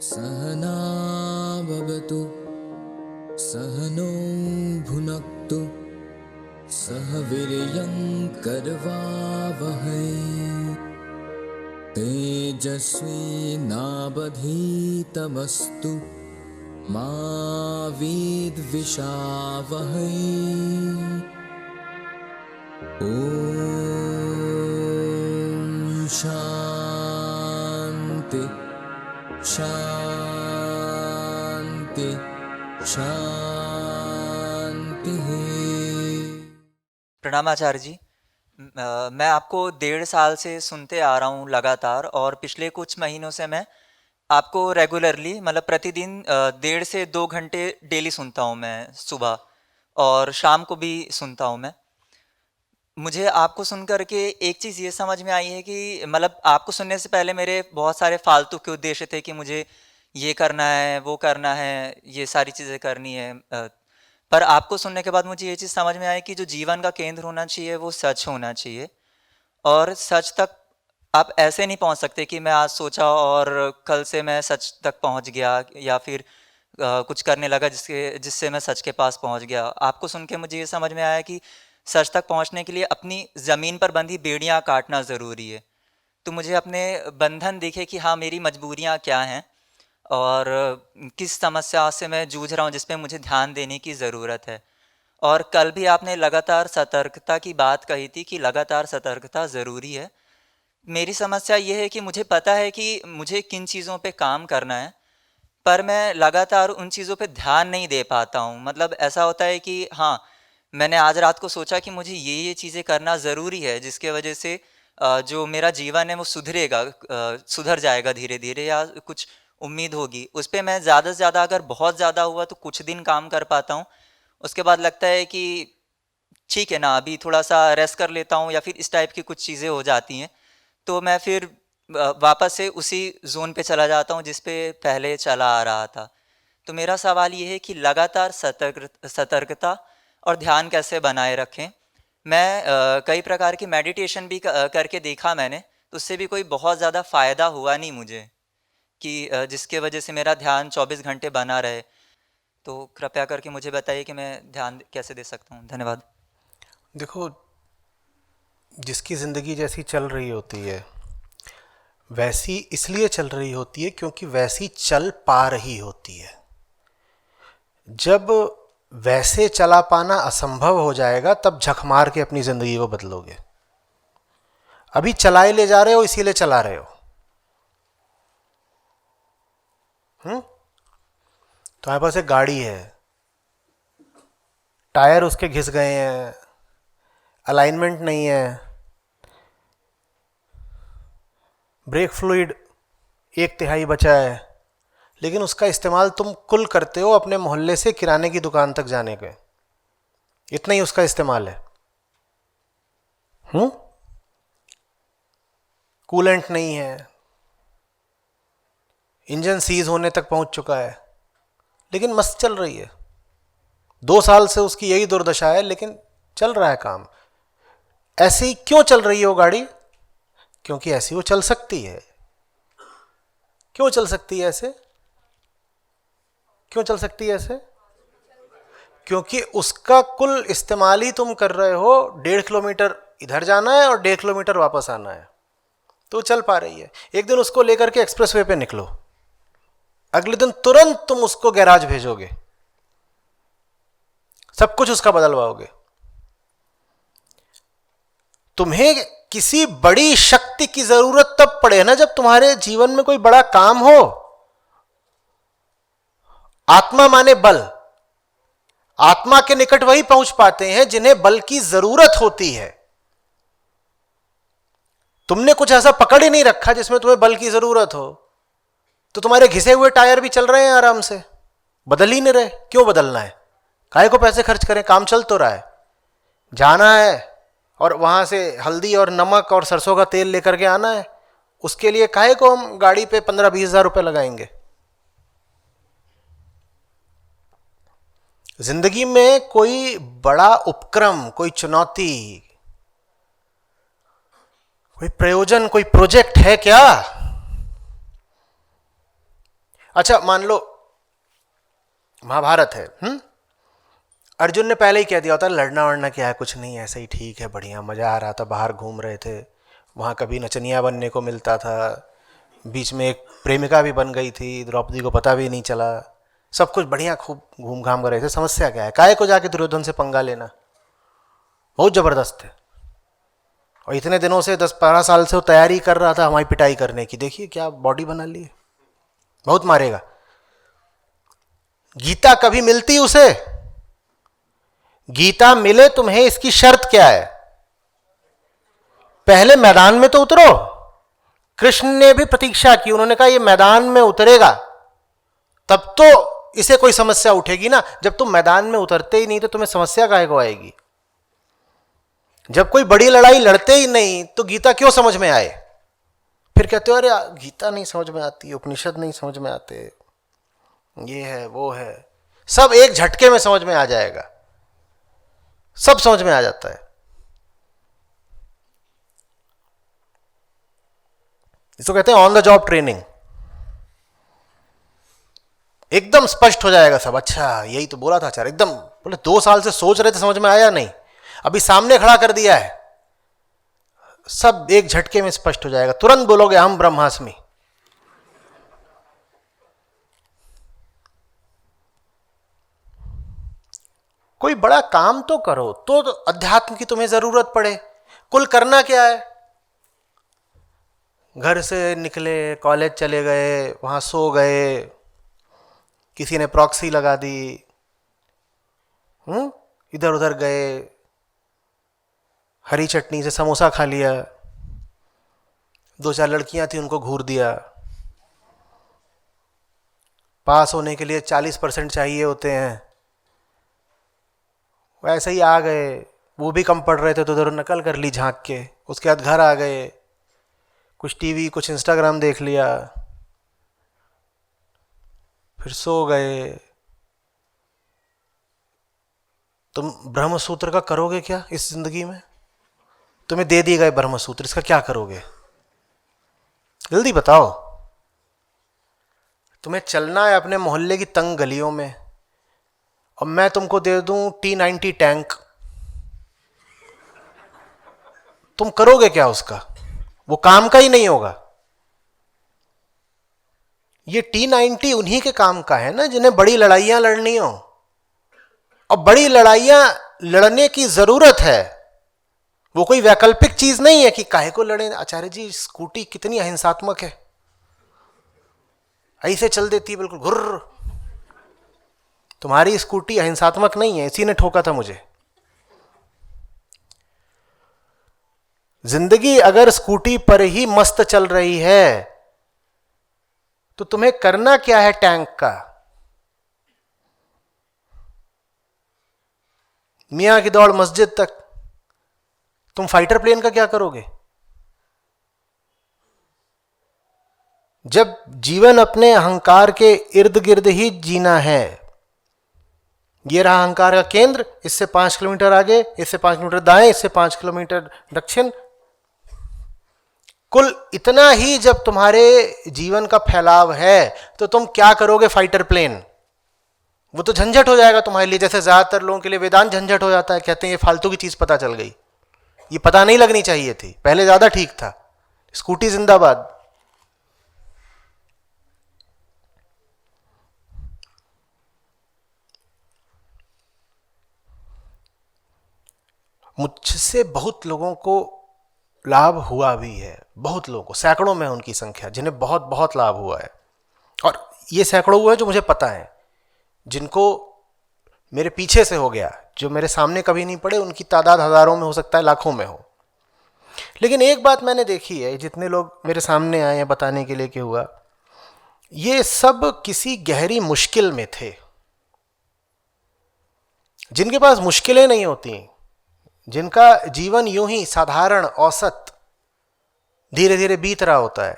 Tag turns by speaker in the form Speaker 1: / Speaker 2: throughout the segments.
Speaker 1: सहना भवतु सहनो भुनक्तु सह वीर्यं करवावहै तेजस्विनावधीतमस्तु मा विद्विषावहै। ॐ शान्ति शान्ति शान्तिः।
Speaker 2: प्रणाम आचार्य जी। मैं आपको 1.5 साल से सुनते आ रहा हूँ लगातार, और पिछले कुछ महीनों से मैं आपको रेगुलरली मतलब प्रतिदिन 1.5 से 2 घंटे डेली सुनता हूँ। मैं सुबह और शाम को भी सुनता हूँ। मुझे आपको सुन कर के एक चीज़ ये समझ में आई है कि मतलब आपको सुनने से पहले मेरे बहुत सारे फालतू के उद्देश्य थे कि मुझे ये करना है, वो करना है, ये सारी चीज़ें करनी है। पर आपको सुनने के बाद मुझे ये चीज़ समझ में आई कि जो जीवन का केंद्र होना चाहिए वो सच होना चाहिए। और सच तक आप ऐसे नहीं पहुंच सकते कि मैं आज सोचा और कल से मैं सच तक पहुंच गया, या फिर कुछ करने लगा जिससे मैं सच के पास पहुंच गया। आपको सुन के मुझे ये समझ में आया कि सच तक पहुंचने के लिए अपनी ज़मीन पर बंधी बेड़ियां काटना ज़रूरी है। तो मुझे अपने बंधन दिखे कि हाँ, मेरी मजबूरियां क्या हैं और किस समस्या से मैं जूझ रहा हूँ जिस पे मुझे ध्यान देने की ज़रूरत है। और कल भी आपने लगातार सतर्कता की बात कही थी कि लगातार सतर्कता ज़रूरी है। मेरी समस्या ये है कि मुझे पता है कि मुझे किन चीज़ों पे काम करना है, पर मैं लगातार उन चीज़ों पे ध्यान नहीं दे पाता हूँ। मतलब ऐसा होता है कि हाँ, मैंने आज रात को सोचा कि मुझे ये चीज़ें करना ज़रूरी है, जिसके वजह से जो मेरा जीवन है वो सुधरेगा, सुधर जाएगा धीरे धीरे, या कुछ उम्मीद होगी उस पर। मैं ज़्यादा से ज़्यादा, अगर बहुत ज़्यादा हुआ तो कुछ दिन काम कर पाता हूँ। उसके बाद लगता है कि ठीक है ना, अभी थोड़ा सा रेस्ट कर लेता हूँ, या फिर इस टाइप की कुछ चीज़ें हो जाती हैं। तो मैं फिर वापस से उसी जोन पे चला जाता हूँ जिस पे पहले चला आ रहा था। तो मेरा सवाल ये है कि लगातार सतर्कता और ध्यान कैसे बनाए रखें। मैं कई प्रकार की मेडिटेशन भी करके देखा मैंने, तो उससे भी कोई बहुत ज़्यादा फ़ायदा हुआ नहीं मुझे, कि जिसके वजह से मेरा ध्यान 24 घंटे बना रहे। तो कृपया करके मुझे बताइए कि मैं ध्यान कैसे दे सकता हूँ। धन्यवाद।
Speaker 3: देखो, जिसकी ज़िंदगी जैसी चल रही होती है वैसी इसलिए चल रही होती है क्योंकि वैसी चल पा रही होती है। जब वैसे चला पाना असंभव हो जाएगा तब झक मार के अपनी ज़िंदगी को बदलोगे। अभी चलाए ले जा रहे हो, इसीलिए चला रहे हो। तुम्हारे पास एक गाड़ी है, टायर उसके घिस गए हैं, अलाइनमेंट नहीं है, ब्रेक फ्लूइड 1/3 बचा है, लेकिन उसका इस्तेमाल तुम कुल करते हो अपने मोहल्ले से किराने की दुकान तक जाने के। इतना ही उसका इस्तेमाल है। कूलेंट नहीं है, इंजन सीज होने तक पहुंच चुका है, लेकिन मस्त चल रही है। 2 साल से उसकी यही दुर्दशा है, लेकिन चल रहा है काम। ऐसे ही क्यों चल रही है वो गाड़ी? क्योंकि ऐसी वो चल सकती है। क्यों चल सकती है ऐसे? क्यों चल सकती है ऐसे? क्योंकि उसका कुल इस्तेमाल ही तुम कर रहे हो 1.5 किलोमीटर इधर जाना है और 1.5 किलोमीटर वापस आना है, तो चल पा रही है। एक दिन उसको लेकर के एक्सप्रेसवे पे निकलो, अगले दिन तुरंत तुम उसको गैराज भेजोगे, सब कुछ उसका बदलवाओगे। तुम्हें किसी बड़ी शक्ति की जरूरत तब पड़े ना जब तुम्हारे जीवन में कोई बड़ा काम हो। आत्मा माने बल। आत्मा के निकट वही पहुंच पाते हैं जिन्हें बल की जरूरत होती है। तुमने कुछ ऐसा पकड़ ही नहीं रखा जिसमें तुम्हें बल की जरूरत हो, तो तुम्हारे घिसे हुए टायर भी चल रहे हैं आराम से, बदल ही नहीं रहे। क्यों बदलना है? काहे को पैसे खर्च करें? काम चल तो रहा है। जाना है और वहां से हल्दी और नमक और सरसों का तेल लेकर के आना है, उसके लिए काहे को हम गाड़ी पे 15-20 हजार रुपए लगाएंगे? जिंदगी में कोई बड़ा उपक्रम, कोई चुनौती, कोई प्रयोजन, कोई प्रोजेक्ट है क्या? अच्छा मान लो महाभारत है, अर्जुन ने पहले ही कह दिया होता लड़ना वड़ना क्या है, कुछ नहीं, ऐसे ही ठीक है, बढ़िया मजा आ रहा था, बाहर घूम रहे थे, वहां कभी नचनिया बनने को मिलता था, बीच में एक प्रेमिका भी बन गई थी, द्रौपदी को पता भी नहीं चला, सब कुछ बढ़िया खूब घूम घाम कर रहे थे, समस्या क्या है, काहे को जाके दुर्योधन से पंगा लेना, बहुत जबरदस्त है। और इतने दिनों से 10-12 साल से वो तैयारी कर रहा था हमारी पिटाई करने की, देखिए क्या बॉडी बना ली है, बहुत मारेगा। गीता कभी मिलती उसे? गीता मिले तुम्हें इसकी शर्त क्या है? पहले मैदान में तो उतरो। कृष्ण ने भी प्रतीक्षा की, उन्होंने कहा ये मैदान में उतरेगा तब तो इसे कोई समस्या उठेगी ना, जब तुम मैदान में उतरते ही नहीं तो तुम्हें समस्या काहे को आएगी? जब कोई बड़ी लड़ाई लड़ते ही नहीं तो गीता क्यों समझ में आए? फिर कहते हो अरे गीता नहीं समझ में आती, उपनिषद नहीं समझ में आते, ये है वो है, सब एक झटके में समझ में आ जाएगा, सब समझ में आ जाता है। इसको कहते हैं ऑन द जॉब ट्रेनिंग, एकदम स्पष्ट हो जाएगा सब। अच्छा यही तो बोला था आचार्य, एकदम बोले 2 साल से सोच रहे थे समझ में आया नहीं, अभी सामने खड़ा कर दिया है, सब एक झटके में स्पष्ट हो जाएगा, तुरंत बोलोगे हम ब्रह्मास्मि। कोई बड़ा काम तो करो तो अध्यात्म की तुम्हें जरूरत पड़े। कुल करना क्या है? घर से निकले, कॉलेज चले गए, वहां सो गए, किसी ने प्रॉक्सी लगा दी, इधर उधर गए, हरी चटनी से समोसा खा लिया, 2-4 लड़कियां थी उनको घूर दिया, पास होने के लिए 40% चाहिए होते हैं, वैसे ही आ गए, वो भी कम पढ़ रहे थे तो उधर नकल कर ली झांक के, उसके बाद घर आ गए, कुछ टीवी कुछ इंस्टाग्राम देख लिया, फिर सो गए। तुम ब्रह्मसूत्र का करोगे क्या इस जिंदगी में? तुम्हें दे दिए गए ब्रह्मसूत्र, इसका क्या करोगे? जल्दी बताओ। तुम्हें चलना है अपने मोहल्ले की तंग गलियों में और मैं तुमको दे दूं T90 टैंक, तुम करोगे क्या उसका? वो काम का ही नहीं होगा। ये T90 उन्हीं के काम का है ना जिन्हें बड़ी लड़ाइयां लड़नी हो, और बड़ी लड़ाइयां लड़ने की जरूरत है, वो कोई वैकल्पिक चीज नहीं है कि काहे को लड़े। आचार्य जी स्कूटी कितनी अहिंसात्मक है, ऐसे चल देती है बिल्कुल घुर्र। तुम्हारी स्कूटी अहिंसात्मक नहीं है, इसी ने ठोका था मुझे। जिंदगी अगर स्कूटी पर ही मस्त चल रही है तो तुम्हें करना क्या है टैंक का? मियां की दौड़ मस्जिद तक, तुम फाइटर प्लेन का क्या करोगे? जब जीवन अपने अहंकार के इर्द गिर्द ही जीना है, ये रहा अहंकार का केंद्र, इससे 5 किलोमीटर आगे, इससे 5 किलोमीटर दाएं, इससे 5 किलोमीटर दक्षिण, कुल इतना ही जब तुम्हारे जीवन का फैलाव है तो तुम क्या करोगे? Fighter plane. वो तो झंझट हो जाएगा तुम्हारे लिए, जैसे ज्यादातर लोगों के लिए वेदांत झंझट हो जाता है, कहते हैं ये फालतू की चीज पता चल गई, ये पता नहीं लगनी चाहिए थी, पहले ज्यादा ठीक था। स्कूटी जिंदाबाद। मुझसे बहुत लोगों को लाभ हुआ भी है, बहुत लोगों को, सैकड़ों में उनकी संख्या जिन्हें बहुत बहुत लाभ हुआ है, और ये सैकड़ों हुए जो मुझे पता है, जिनको मेरे पीछे से हो गया, जो मेरे सामने कभी नहीं पड़े, उनकी तादाद हजारों में हो सकता है, लाखों में हो। लेकिन एक बात मैंने देखी है, जितने लोग मेरे सामने आए हैं बताने के लिए कि हुआ, ये सब किसी गहरी मुश्किल में थे। जिनके पास मुश्किलें नहीं होती, जिनका जीवन यूं ही साधारण औसत धीरे धीरे बीत रहा होता है,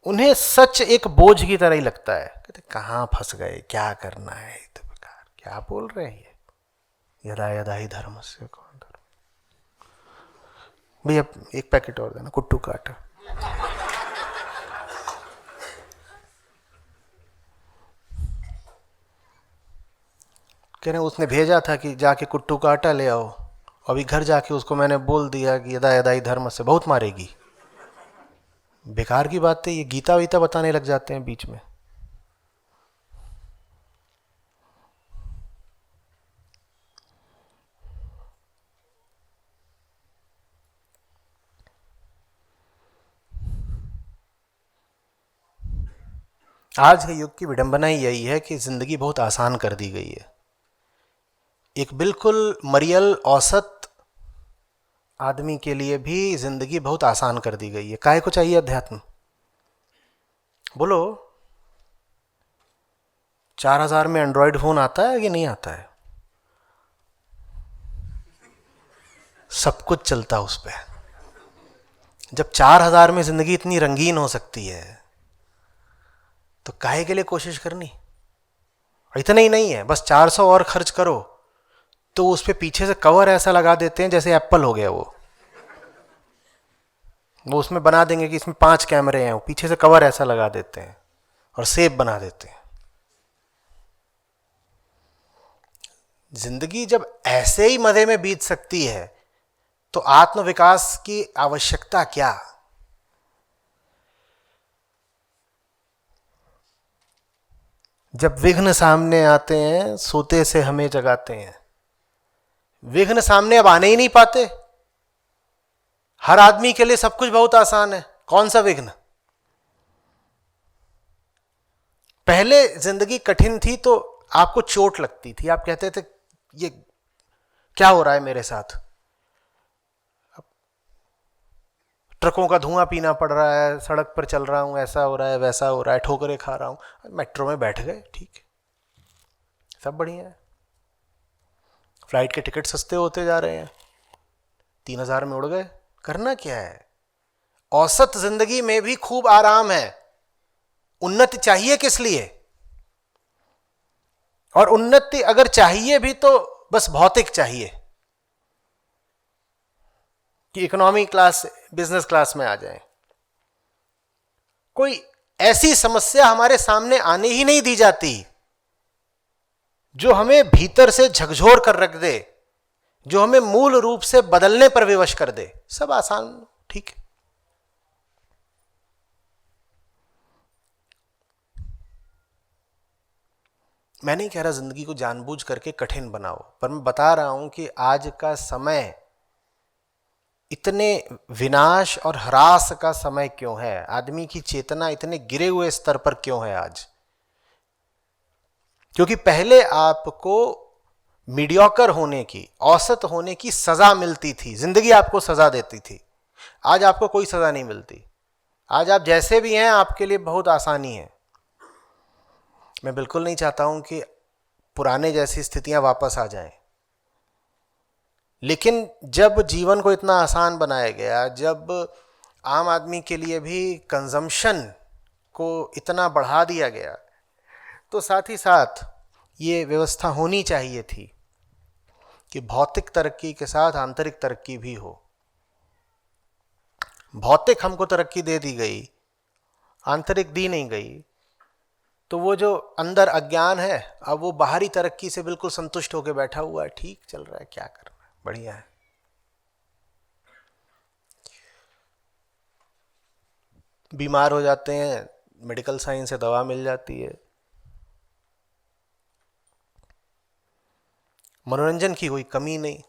Speaker 3: उन्हें सच एक बोझ की तरह ही लगता है। कहते कहां फंस गए, क्या करना है, तो बेकार क्या बोल रहे हैं ये, यदा यदा ही धर्म से कौन धर्म। भैया एक पैकेट और देना कुट्टू का आटा। कह रहे उसने भेजा था कि जाके कुट्टू का आटा ले आओ, अभी घर जाके उसको मैंने बोल दिया कि यदा यदाई धर्म से बहुत मारेगी। बेकार की बात है, ये गीता वीता बताने लग जाते हैं बीच में। आज के युग की विडंबना ही यही है कि जिंदगी बहुत आसान कर दी गई है। एक बिल्कुल मरियल औसत आदमी के लिए भी जिंदगी बहुत आसान कर दी गई है। काहे को चाहिए अध्यात्म? बोलो, 4000 में एंड्रॉयड फोन आता है कि नहीं आता है? सब कुछ चलता उस पर। जब 4000 में जिंदगी इतनी रंगीन हो सकती है तो काहे के लिए कोशिश करनी? इतना ही नहीं है, बस 400 और खर्च करो तो उस पे पीछे से कवर ऐसा लगा देते हैं जैसे एप्पल हो गया वो उसमें बना देंगे कि इसमें 5 कैमरे हैं, वो पीछे से कवर ऐसा लगा देते हैं और सेव बना देते हैं। जिंदगी जब ऐसे ही मजे में बीत सकती है तो आत्मविकास की आवश्यकता क्या? जब विघ्न सामने आते हैं सोते से हमें जगाते हैं। विघ्न सामने अब आने ही नहीं पाते। हर आदमी के लिए सब कुछ बहुत आसान है, कौन सा विघ्न? पहले जिंदगी कठिन थी तो आपको चोट लगती थी, आप कहते थे ये क्या हो रहा है मेरे साथ? ट्रकों का धुआं पीना पड़ रहा है, सड़क पर चल रहा हूं, ऐसा हो रहा है वैसा हो रहा है, ठोकरें खा रहा हूं, मेट्रो में बैठ गए, ठीक है, सब बढ़िया है। फ्लाइट के टिकट सस्ते होते जा रहे हैं, 3000 में उड़ गए। करना क्या है? औसत जिंदगी में भी खूब आराम है। उन्नति चाहिए किस लिए? और उन्नति अगर चाहिए भी तो बस भौतिक चाहिए कि इकोनॉमी क्लास बिजनेस क्लास में आ जाए। कोई ऐसी समस्या हमारे सामने आने ही नहीं दी जाती जो हमें भीतर से झकझोर कर रख दे, जो हमें मूल रूप से बदलने पर विवश कर दे। सब आसान, ठीक है। मैं नहीं कह रहा जिंदगी को जानबूझ करके कठिन बनाओ, पर मैं बता रहा हूं कि आज का समय इतने विनाश और ह्रास का समय क्यों है? आदमी की चेतना इतने गिरे हुए स्तर पर क्यों है आज? क्योंकि पहले आपको मीडियोकर होने की, औसत होने की सजा मिलती थी, जिंदगी आपको सजा देती थी। आज आपको कोई सजा नहीं मिलती। आज आप जैसे भी हैं आपके लिए बहुत आसानी है। मैं बिल्कुल नहीं चाहता हूं कि पुराने जैसी स्थितियां वापस आ जाएं, लेकिन जब जीवन को इतना आसान बनाया गया, जब आम आदमी के लिए भी कंजम्पशन को इतना बढ़ा दिया गया, तो साथ ही साथ ये व्यवस्था होनी चाहिए थी कि भौतिक तरक्की के साथ आंतरिक तरक्की भी हो। भौतिक हमको तरक्की दे दी गई, आंतरिक दी नहीं गई, तो वो जो अंदर अज्ञान है अब वो बाहरी तरक्की से बिल्कुल संतुष्ट होकर बैठा हुआ है, ठीक चल रहा है, क्या करना है, बढ़िया है। बीमार हो जाते हैं, मेडिकल साइंस से दवा मिल जाती है। मनोरंजन की कोई कमी नहीं।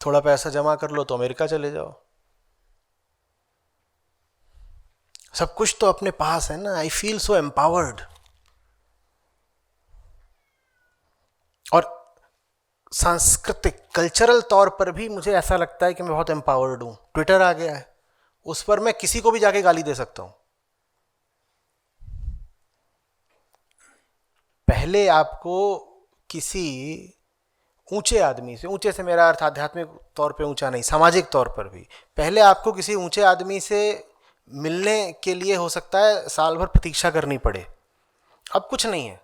Speaker 3: थोड़ा पैसा जमा कर लो तो अमेरिका चले जाओ। सब कुछ तो अपने पास है ना। I feel so empowered. और सांस्कृतिक कल्चरल तौर पर भी मुझे ऐसा लगता है कि मैं बहुत एम्पावर्ड हूं। ट्विटर आ गया है, उस पर मैं किसी को भी जाके गाली दे सकता हूं। पहले आपको किसी ऊंचे आदमी से, ऊंचे से मेरा अर्थ आध्यात्मिक तौर पे ऊंचा नहीं, सामाजिक तौर पर भी, पहले आपको किसी ऊंचे आदमी से मिलने के लिए हो सकता है साल भर प्रतीक्षा करनी पड़े। अब कुछ नहीं है।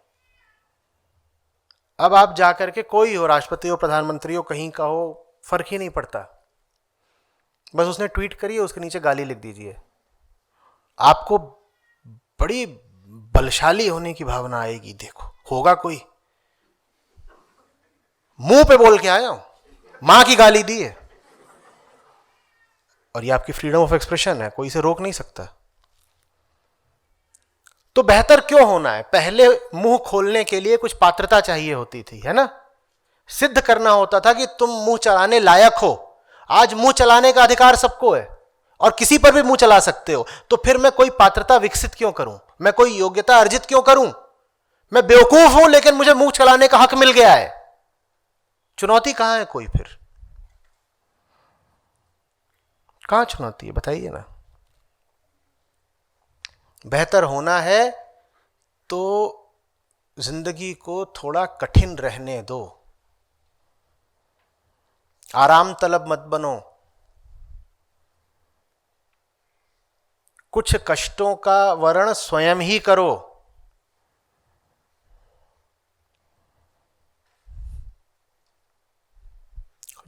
Speaker 3: अब आप जाकर के, कोई हो, राष्ट्रपति हो, प्रधानमंत्री हो, कहीं का हो, फर्क ही नहीं पड़ता। बस उसने ट्वीट करी है, उसके नीचे गाली लिख दीजिए। आपको बड़ी बलशाली होने की भावना आएगी। देखो होगा कोई, मुंह पे बोल के आया हूं, मां की गाली दी है, और ये आपकी फ्रीडम ऑफ एक्सप्रेशन है, कोई इसे रोक नहीं सकता। तो बेहतर क्यों होना है? पहले मुंह खोलने के लिए कुछ पात्रता चाहिए होती थी, है ना? सिद्ध करना होता था कि तुम मुंह चलाने लायक हो। आज मुंह चलाने का अधिकार सबको है और किसी पर भी मुंह चला सकते हो। तो फिर मैं कोई पात्रता विकसित क्यों करूं? मैं कोई योग्यता अर्जित क्यों करूं? मैं बेवकूफ हूं लेकिन मुझे मुंह चलाने का हक मिल गया है। चुनौती कहां है कोई? फिर कहां चुनौती है बताइए ना। बेहतर होना है तो जिंदगी को थोड़ा कठिन रहने दो, आराम तलब मत बनो। कुछ कष्टों का वर्ण स्वयं ही करो।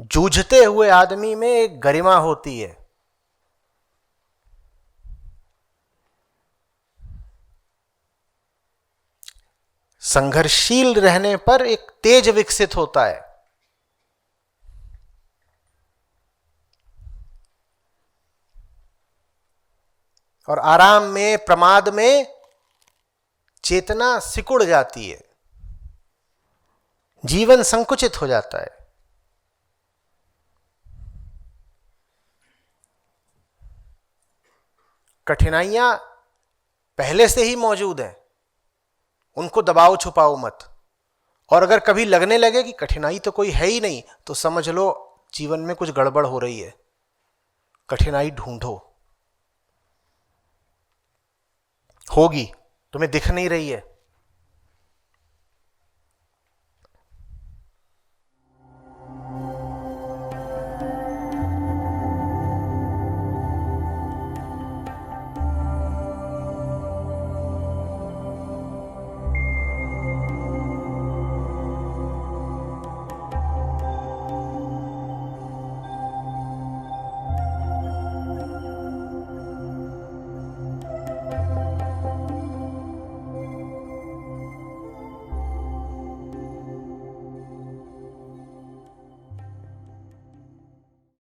Speaker 3: जूझते हुए आदमी में एक गरिमा होती है। संघर्षशील रहने पर एक तेज विकसित होता है। और आराम में, प्रमाद में चेतना सिकुड़ जाती है, जीवन संकुचित हो जाता है। कठिनाइयां पहले से ही मौजूद हैं, उनको दबाओ छुपाओ मत। और अगर कभी लगने लगे कि कठिनाई तो कोई है ही नहीं, तो समझ लो जीवन में कुछ गड़बड़ हो रही है। कठिनाई ढूंढो, होगी, तुम्हें दिख नहीं रही है।